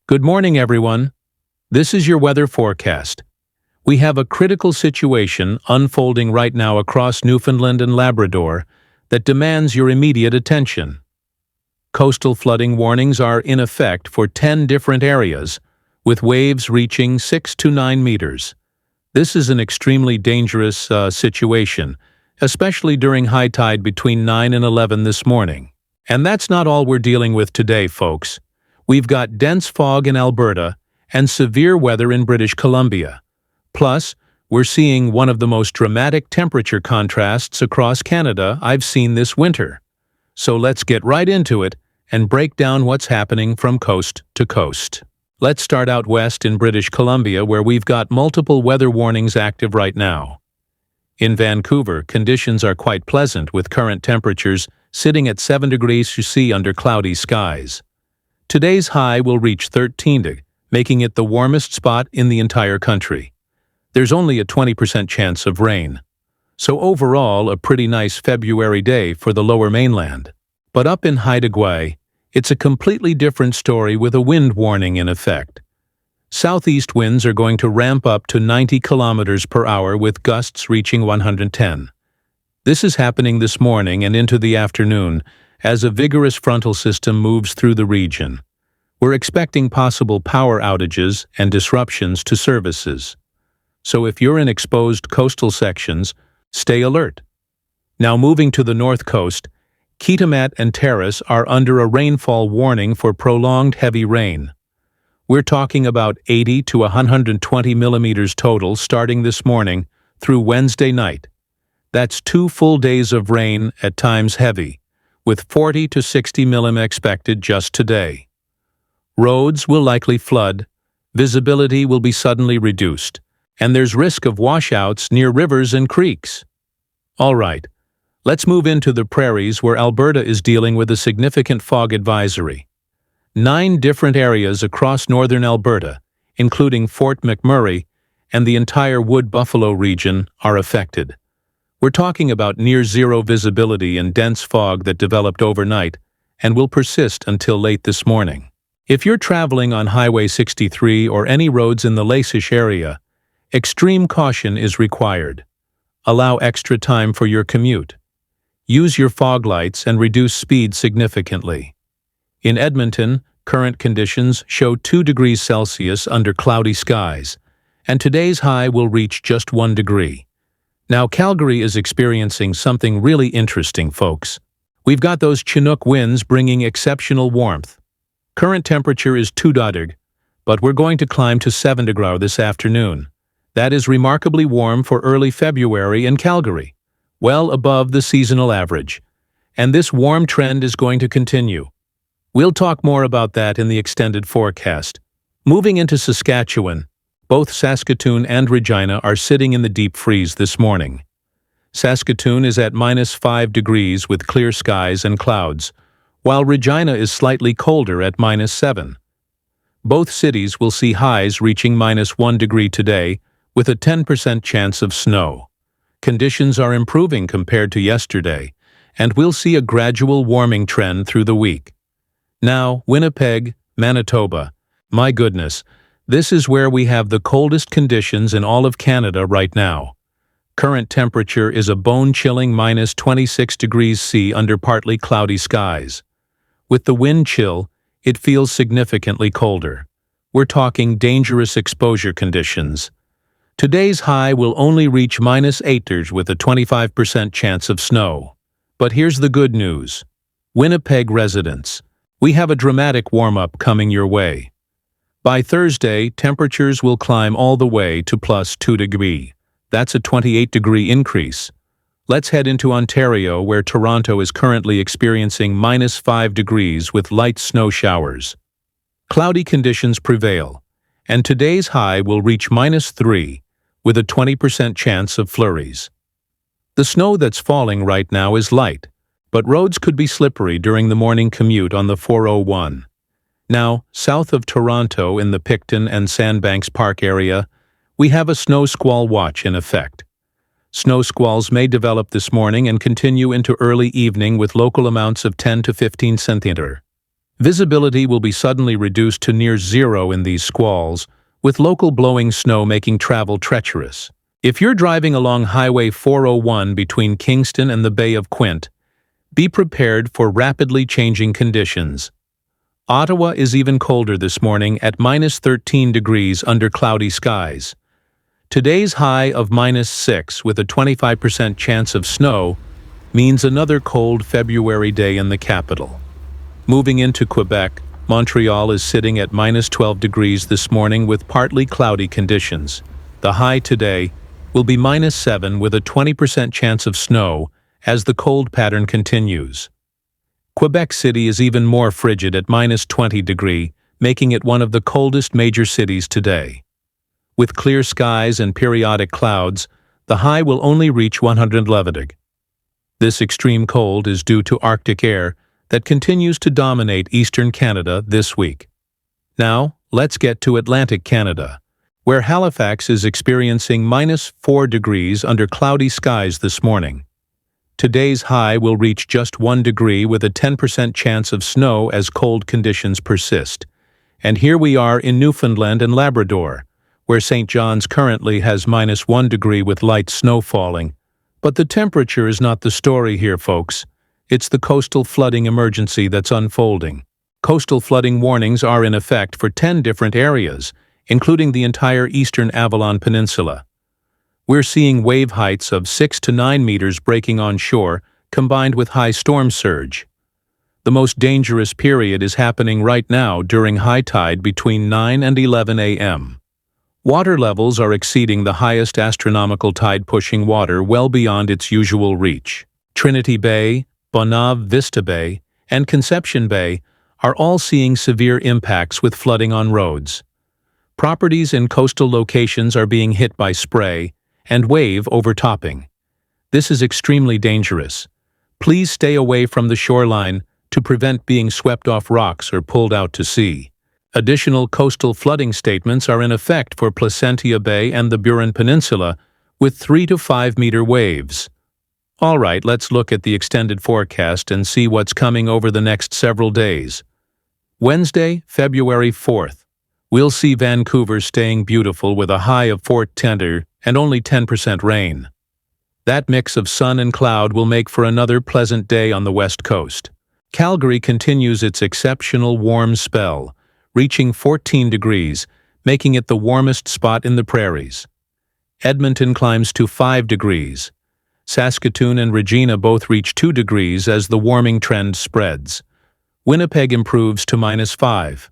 Good morning, everyone. This is your weather forecast. We have a critical situation unfolding right now across Newfoundland and Labrador that demands your immediate attention. Coastal flooding warnings are in effect for 10 different areas, with waves reaching 6 to 9 meters. This is an extremely dangerous situation, especially during high tide between 9 and 11 this morning. And that's not all we're dealing with today, folks. We've got dense fog in Alberta and severe weather in British Columbia. Plus, we're seeing one of the most dramatic temperature contrasts across Canada I've seen this winter. So let's get right into it and break down what's happening from coast to coast. Let's start out west in British Columbia, where we've got multiple weather warnings active right now. In Vancouver, conditions are quite pleasant with current temperatures sitting at 7 degrees C under cloudy skies. Today's high will reach 13, making it the warmest spot in the entire country. There's only a 20% chance of rain. So overall, a pretty nice February day for the lower mainland. But up in Haida Gwaii, it's a completely different story with a wind warning in effect. Southeast winds are going to ramp up to 90 kilometers per hour with gusts reaching 110. This is happening this morning and into the afternoon as a vigorous frontal system moves through the region. We're expecting possible power outages and disruptions to services. So if you're in exposed coastal sections, stay alert. Now moving to the north coast, Kitimat and Terrace are under a rainfall warning for prolonged heavy rain. We're talking about 80 to 120 millimeters total starting this morning through Wednesday night. That's 2 full days of rain, at times heavy, with 40 to 60 mm expected just today. Roads will likely flood, visibility will be suddenly reduced, and there's risk of washouts near rivers and creeks. All right, let's move into the prairies where Alberta is dealing with a significant fog advisory. 9 different areas across northern Alberta, including Fort McMurray and the entire Wood Buffalo region, are affected. We're talking about near-zero visibility and dense fog that developed overnight and will persist until late this morning. If you're traveling on Highway 63 or any roads in the Lasish area, extreme caution is required. Allow extra time for your commute. Use your fog lights and reduce speed significantly. In Edmonton, current conditions show 2 degrees Celsius under cloudy skies, and today's high will reach just 1 degree. Now, Calgary is experiencing something really interesting, folks. We've got those Chinook winds bringing exceptional warmth. Current temperature is 2 degrees, but we're going to climb to 7 degrees this afternoon. That is remarkably warm for early February in Calgary, well above the seasonal average. And this warm trend is going to continue. We'll talk more about that in the extended forecast. Moving into Saskatchewan, both Saskatoon and Regina are sitting in the deep freeze this morning. Saskatoon is at -5 degrees with clear skies and clouds, while Regina is slightly colder at -7. Both cities will see highs reaching -1 degree today, with a 10% chance of snow. Conditions are improving compared to yesterday, and we'll see a gradual warming trend through the week. Now, Winnipeg, Manitoba. My goodness, this is where we have the coldest conditions in all of Canada right now. Current temperature is a bone-chilling -26 degrees C under partly cloudy skies. With the wind chill, it feels significantly colder. We're talking dangerous exposure conditions. Today's high will only reach -8 with a 25% chance of snow. But here's the good news. Winnipeg residents, we have a dramatic warm-up coming your way. By Thursday, temperatures will climb all the way to +2 degrees. That's a 28-degree increase. Let's head into Ontario, where Toronto is currently experiencing -5 degrees with light snow showers. Cloudy conditions prevail, and today's high will reach -3, with a 20% chance of flurries. The snow that's falling right now is light, but roads could be slippery during the morning commute on the 401. Now, south of Toronto in the Picton and Sandbanks Park area, we have a snow squall watch in effect. Snow squalls may develop this morning and continue into early evening with local amounts of 10 to 15 centimeters. Visibility will be suddenly reduced to near zero in these squalls, with local blowing snow making travel treacherous. If you're driving along Highway 401 between Kingston and the Bay of Quinte, be prepared for rapidly changing conditions. Ottawa is even colder this morning at -13 degrees under cloudy skies. Today's high of -6 with a 25% chance of snow means another cold February day in the capital. Moving into Quebec, Montreal is sitting at -12 degrees this morning with partly cloudy conditions. The high today will be -7 with a 20% chance of snow as the cold pattern continues. Quebec City is even more frigid at -20 degrees, making it one of the coldest major cities today. With clear skies and periodic clouds, the high will only reach 111 degrees. This extreme cold is due to Arctic air that continues to dominate eastern Canada this week. Now, let's get to Atlantic Canada, where Halifax is experiencing -4 degrees under cloudy skies this morning. Today's high will reach just 1 degree with a 10% chance of snow as cold conditions persist. And here we are in Newfoundland and Labrador, where St. John's currently has -1 degree with light snow falling. But the temperature is not the story here, folks. It's the coastal flooding emergency that's unfolding. Coastal flooding warnings are in effect for 10 different areas, including the entire eastern Avalon Peninsula. We're seeing wave heights of 6 to 9 meters breaking on shore, combined with high storm surge. The most dangerous period is happening right now during high tide between 9 and 11 a.m. Water levels are exceeding the highest astronomical tide-pushing water well beyond its usual reach. Trinity Bay, Bonave Vista Bay, and Conception Bay are all seeing severe impacts with flooding on roads. Properties in coastal locations are being hit by spray and wave overtopping. This is extremely dangerous. Please stay away from the shoreline to prevent being swept off rocks or pulled out to sea. Additional coastal flooding statements are in effect for Placentia Bay and the Burin Peninsula, with 3 to 5 meter waves. All right, let's look at the extended forecast and see what's coming over the next several days. Wednesday, February 4th. We'll see Vancouver staying beautiful with a high of 410 and only 10% rain. That mix of sun and cloud will make for another pleasant day on the west coast. Calgary continues its exceptional warm spell, reaching 14 degrees, making it the warmest spot in the prairies. Edmonton climbs to 5 degrees. Saskatoon and Regina both reach 2 degrees as the warming trend spreads. Winnipeg improves to -5.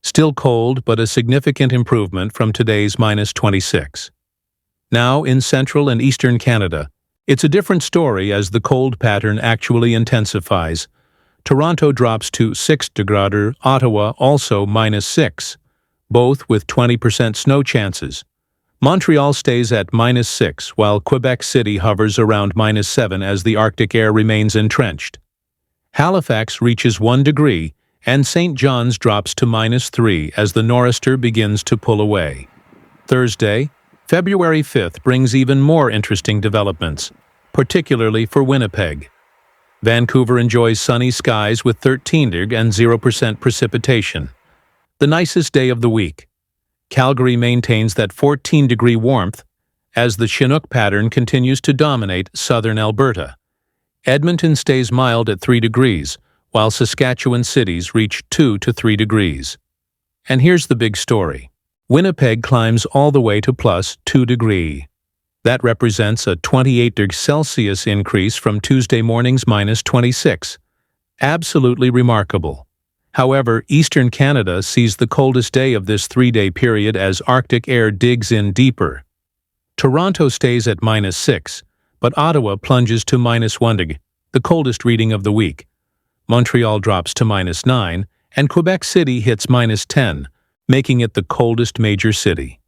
Still cold, but a significant improvement from today's -26. Now, in central and eastern Canada, it's a different story as the cold pattern actually intensifies. Toronto drops to 6 degrees, Ottawa also -6, both with 20% snow chances. Montreal stays at -6, while Quebec City hovers around -7 as the Arctic air remains entrenched. Halifax reaches 1 degree, and St. John's drops to -3 as the nor'easter begins to pull away. Thursday, February 5th brings even more interesting developments, particularly for Winnipeg. Vancouver enjoys sunny skies with 13 degrees and 0% precipitation. The nicest day of the week. Calgary maintains that 14-degree warmth as the Chinook pattern continues to dominate southern Alberta. Edmonton stays mild at 3 degrees, while Saskatchewan cities reach 2 to 3 degrees. And here's the big story. Winnipeg climbs all the way to +2 degrees. That represents a 28 degrees Celsius increase from Tuesday morning's -26. Absolutely remarkable. However, eastern Canada sees the coldest day of this 3-day period as Arctic air digs in deeper. Toronto stays at -6, but Ottawa plunges to -1 degree, the coldest reading of the week. Montreal drops to -9, and Quebec City hits -10, making it the coldest major city.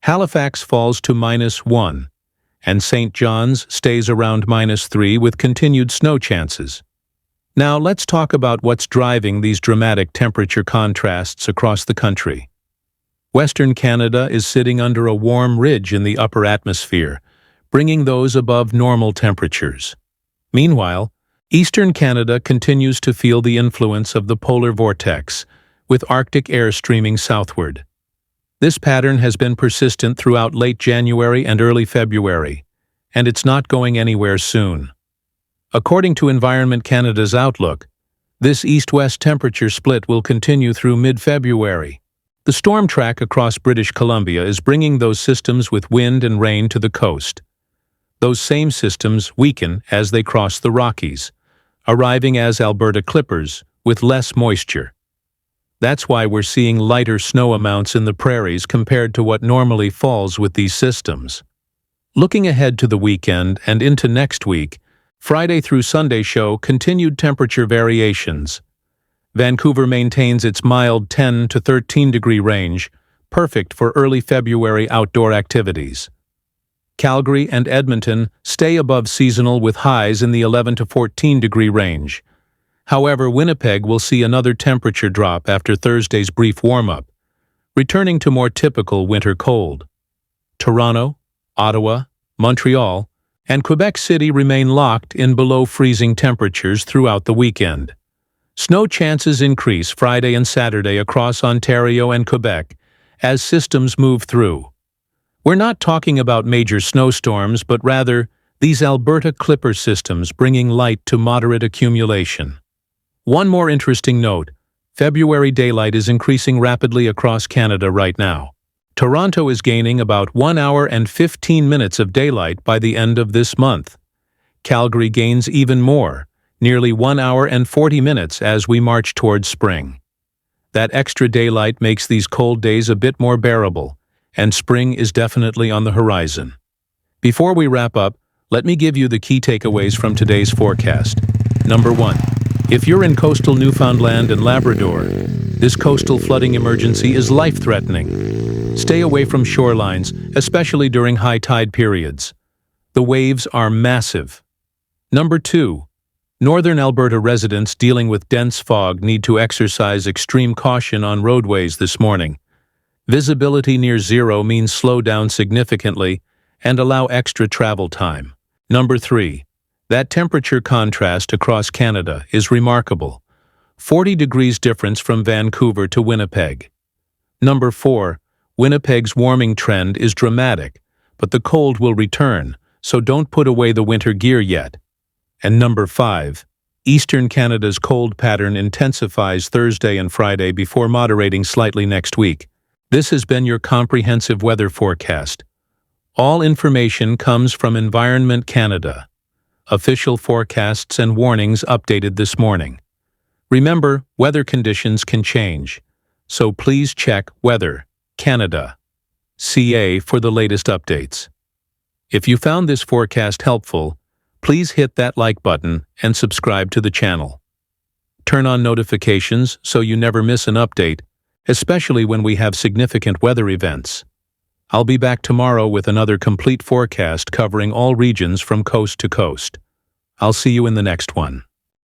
Halifax falls to -1, and St. John's stays around -3 with continued snow chances. Now let's talk about what's driving these dramatic temperature contrasts across the country. Western Canada is sitting under a warm ridge in the upper atmosphere, bringing those above normal temperatures. Meanwhile, Eastern Canada continues to feel the influence of the polar vortex, with Arctic air streaming southward. This pattern has been persistent throughout late January and early February, and it's not going anywhere soon. According to Environment Canada's outlook, this east-west temperature split will continue through mid-February. The storm track across British Columbia is bringing those systems with wind and rain to the coast. Those same systems weaken as they cross the Rockies, arriving as Alberta clippers with less moisture. That's why we're seeing lighter snow amounts in the prairies compared to what normally falls with these systems. Looking ahead to the weekend and into next week, Friday through Sunday show continued temperature variations. Vancouver maintains its mild 10 to 13 degree range, perfect for early February outdoor activities. Calgary and Edmonton stay above seasonal with highs in the 11 to 14 degree range. However, Winnipeg will see another temperature drop after Thursday's brief warm-up, returning to more typical winter cold. Toronto, Ottawa, Montreal, and Quebec City remain locked in below freezing temperatures throughout the weekend. Snow chances increase Friday and Saturday across Ontario and Quebec as systems move through. We're not talking about major snowstorms, but rather these Alberta clipper systems bringing light to moderate accumulation. One more interesting note: February daylight is increasing rapidly across Canada right now. Toronto is gaining about 1 hour and 15 minutes of daylight by the end of this month. Calgary gains even more, nearly 1 hour and 40 minutes as we march towards spring. That extra daylight makes these cold days a bit more bearable, and spring is definitely on the horizon. Before we wrap up, let me give you the key takeaways from today's forecast. Number 1. If you're in coastal Newfoundland and Labrador, this coastal flooding emergency is life-threatening. Stay away from shorelines, especially during high tide periods. The waves are massive. Number 2. Northern Alberta residents dealing with dense fog need to exercise extreme caution on roadways this morning. Visibility near zero means slow down significantly and allow extra travel time. Number 3. That temperature contrast across Canada is remarkable. 40 degrees difference from Vancouver to Winnipeg. Number 4. Winnipeg's warming trend is dramatic, but the cold will return, so don't put away the winter gear yet. And number 5. Eastern Canada's cold pattern intensifies Thursday and Friday before moderating slightly next week. This has been your comprehensive weather forecast. All information comes from Environment Canada. Official forecasts and warnings updated this morning. Remember, weather conditions can change, so please check Weather Canada CA for the latest updates. If you found this forecast helpful, please hit that like button and subscribe to the channel. Turn on notifications so you never miss an update, especially when we have significant weather events. I'll be back tomorrow with another complete forecast covering all regions from coast to coast. I'll see you in the next one.